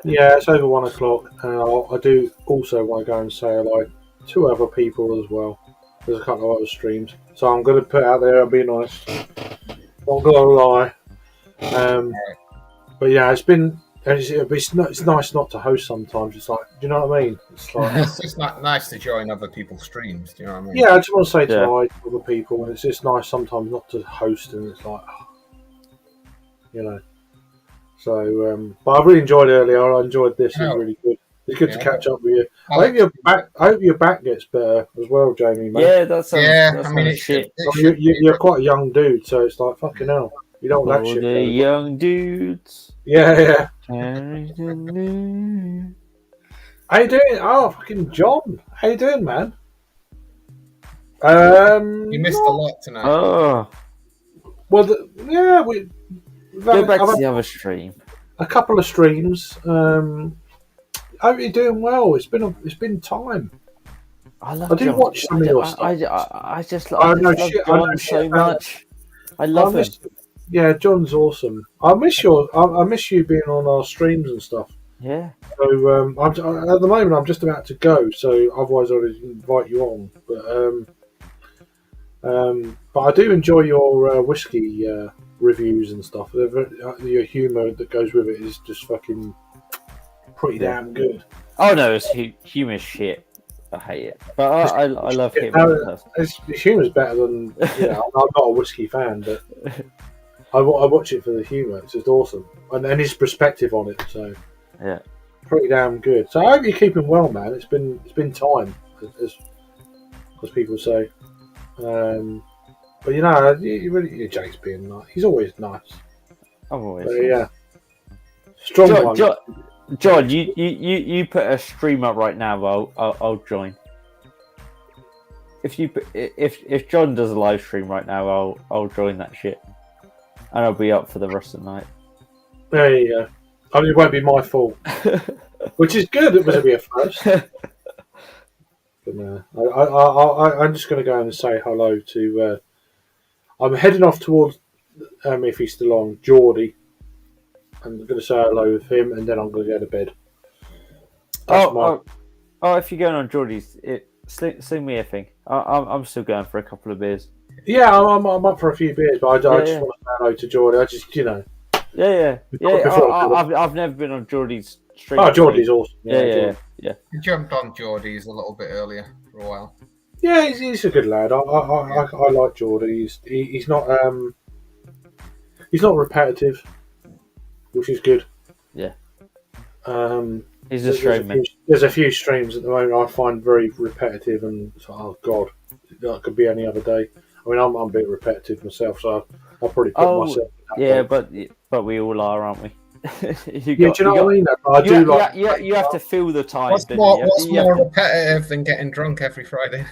yeah, it's over 1 o'clock. And I do also want to go and say hello to other people as well. There's a couple of other streams. So I'm going to put out there, I'll be honest. Not going to lie. But yeah, it's nice not to host sometimes. It's like, do you know what I mean? It's like, It's just not nice to join other people's streams. Do you know what I mean? yeah, I just want to say Yeah. hi to other people, and it's just nice sometimes not to host, and it's like, you know. So, but I really enjoyed it earlier. I enjoyed this. It was really good. It's good to catch up with you. I hope your back gets better as well, Jamie. Mate. Yeah, that sounds it shit. should- You're quite a young dude, so it's like fucking hell. You don't want that All shit. the going. young dudes. Yeah. Carry the news. How you doing? Oh, fucking John. How you doing, man? You missed a lot tonight. Oh, Well, we've go back I've to had the other stream. a couple of streams. Hope you're doing well. It's been time. I love I do John. watch some of your stuff. I just I know love shit- I John know so shit about much. I love him. Yeah, John's awesome. I miss you being on our streams and stuff. Yeah. So at the moment I'm just about to go. So otherwise I would invite you on. But I do enjoy your whiskey reviews and stuff. Your humour that goes with it is just fucking pretty damn good. Oh no, it's humor shit. I hate it, but I love him. His humour's better than I'm not a whiskey fan, but I watch it for the humour. It's just awesome, and his perspective on it. So yeah, pretty damn good. So I hope you're keeping well, man. It's been time, as people say. But Jake's being nice. He's always nice. I'm always. But, yeah, strong one. John, you put a stream up right now. I'll join. If John does a live stream right now, I'll join that shit, and I'll be up for the rest of the night. There you go. I mean, it won't be my fault, which is good. It was be a first. But no, I'm just going to go and say hello to. I'm heading off towards, if he's still on, Geordie. I'm going to say hello with him, and then I'm going to go to bed. If you're going on Geordie's, sling me a thing. I'm still going for a couple of beers. Yeah, I'm up for a few beers, but I just want to say hello to Geordie. I just, Yeah. I've never been on Geordie's stream. Oh, Geordie's awesome. Yeah. He jumped on Geordie's a little bit earlier for a while. Yeah, he's a good lad. I like Geordie. He's not repetitive, which is good. Yeah. He's a streamer. There's a few streams at the moment I find very repetitive, and oh god, that could be any other day. I mean, I'm a bit repetitive myself, so I'll probably put myself. Yeah, but we all are, aren't we? Do you know what I mean? I do like. You have to fill the time. What's more repetitive than getting drunk every Friday?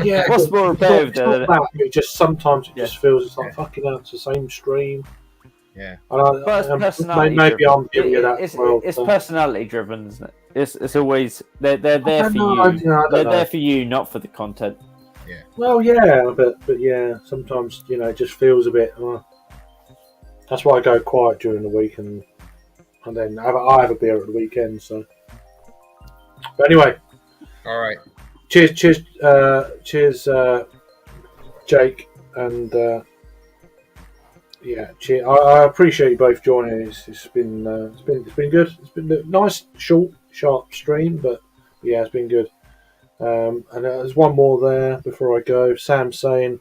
Yeah, what's more repetitive than that? It just sometimes it just feels it's like fucking hell, it's the same stream. Yeah, maybe I'm giving you that. It's personality driven, isn't it? It's always they're there for you. They're there for you, not for the content. Yeah. Well, yeah, but yeah, sometimes it just feels a bit. That's why I go quiet during the week, and then I have a beer at the weekend. So, but anyway, all right. Cheers, Jake, and cheers. I appreciate you both joining. It's been good. It's been a nice, short, sharp stream, but yeah, it's been good. And there's one more there before I go. Sam saying,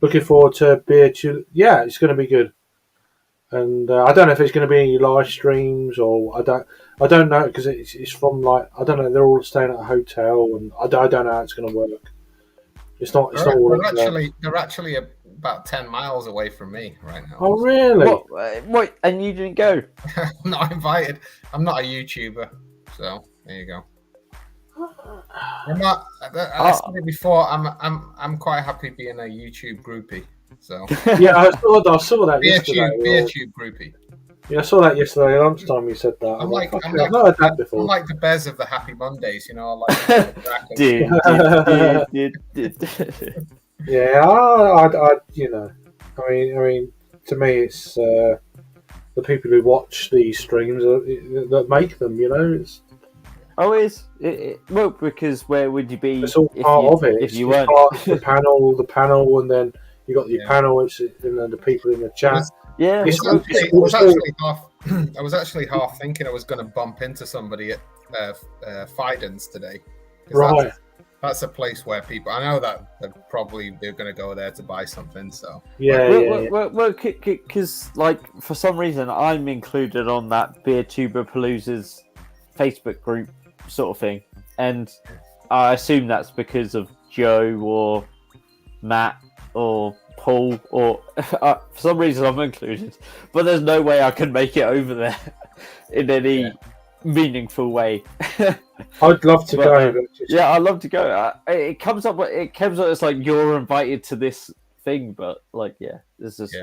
looking forward to beer. Yeah, it's going to be good. And I don't know if it's going to be any live streams or I don't know because it's from I don't know. They're all staying at a hotel, and I don't know how it's going to work. It's not. They're actually about 10 miles away from me right now. Oh really? What? And you didn't go? I'm not invited. I'm not a YouTuber, so there you go. I'm not. I said it before. I'm quite happy being a YouTube groupie. So yeah, I saw that yesterday. BeerTube groupie. Yeah, I saw that yesterday at lunchtime. You said that. I'm like I've not heard that before. I'm like the Bez of the Happy Mondays, I like. Yeah, I I mean, to me, it's the people who watch these streams that make them. It's. Oh, well, because where would you be? It's all part of it. If you weren't the panel, and then you got your panel, and then the people in the chat. I was actually half thinking I was going to bump into somebody at Fidens today. Right. That's a place where people. I know that they're going to go there to buy something. So well, because for some reason I'm included on that BeerTuberPalooza's Facebook group sort of thing, and I assume that's because of Joe or Matt or Paul, or for some reason I'm included, but there's no way I can make it over there in any meaningful way. I'd love to go. Yeah, I'd love to go. It comes up as like you're invited to this thing, but this is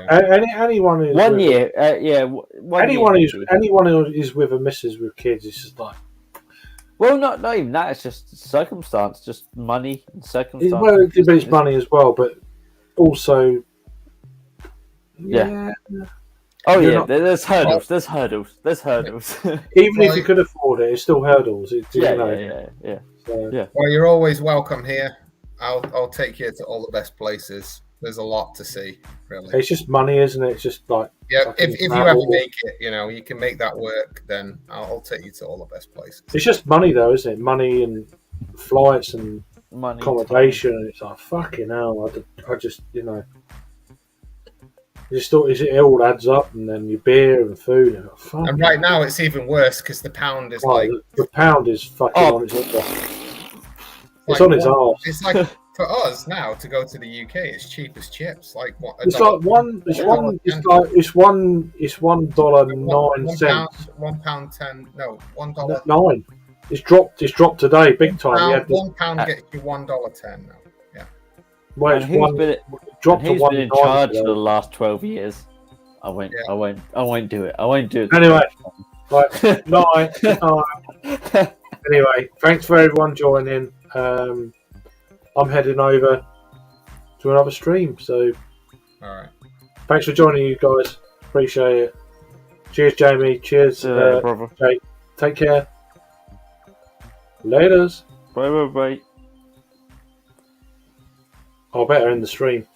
anyone who's one year. Anyone who is with a missus with kids, it's just like. Well, not even that. It's just circumstance, just money and circumstance. Well, it's money as well, but also, yeah. Oh yeah, there's hurdles. There's hurdles. Even if you could afford it, it's still hurdles. Yeah. Well, you're always welcome here. I'll take you to all the best places. There's a lot to see, really. It's just money, isn't it? It's just like if you ever make it, you can make that work. Then I'll take you to all the best places. It's just money, though, isn't it? Money and flights and Money, accommodation, and it's like fucking hell. I just you just thought it all adds up, and then your beer and food, and fuck. And right now it's even worse because the pound is like the pound is fucking on its it's on its arse. It's like for us now to go to the UK, it's cheap as chips. Like what? It's like it's $1.09. £1.10. No, $1. 9. It's dropped today, big time. £1 gets you $1.10 now. Yeah. Well, and who's been in charge for the last 12 years? I won't do it. I won't do it. Anyway, right, night. Anyway, thanks for everyone joining. I'm heading over to another stream, so all right. Thanks for joining, you guys. Appreciate it. Cheers, Jamie. Cheers, brother. Jake. Take care. Laters. Bye. I'll better end the stream.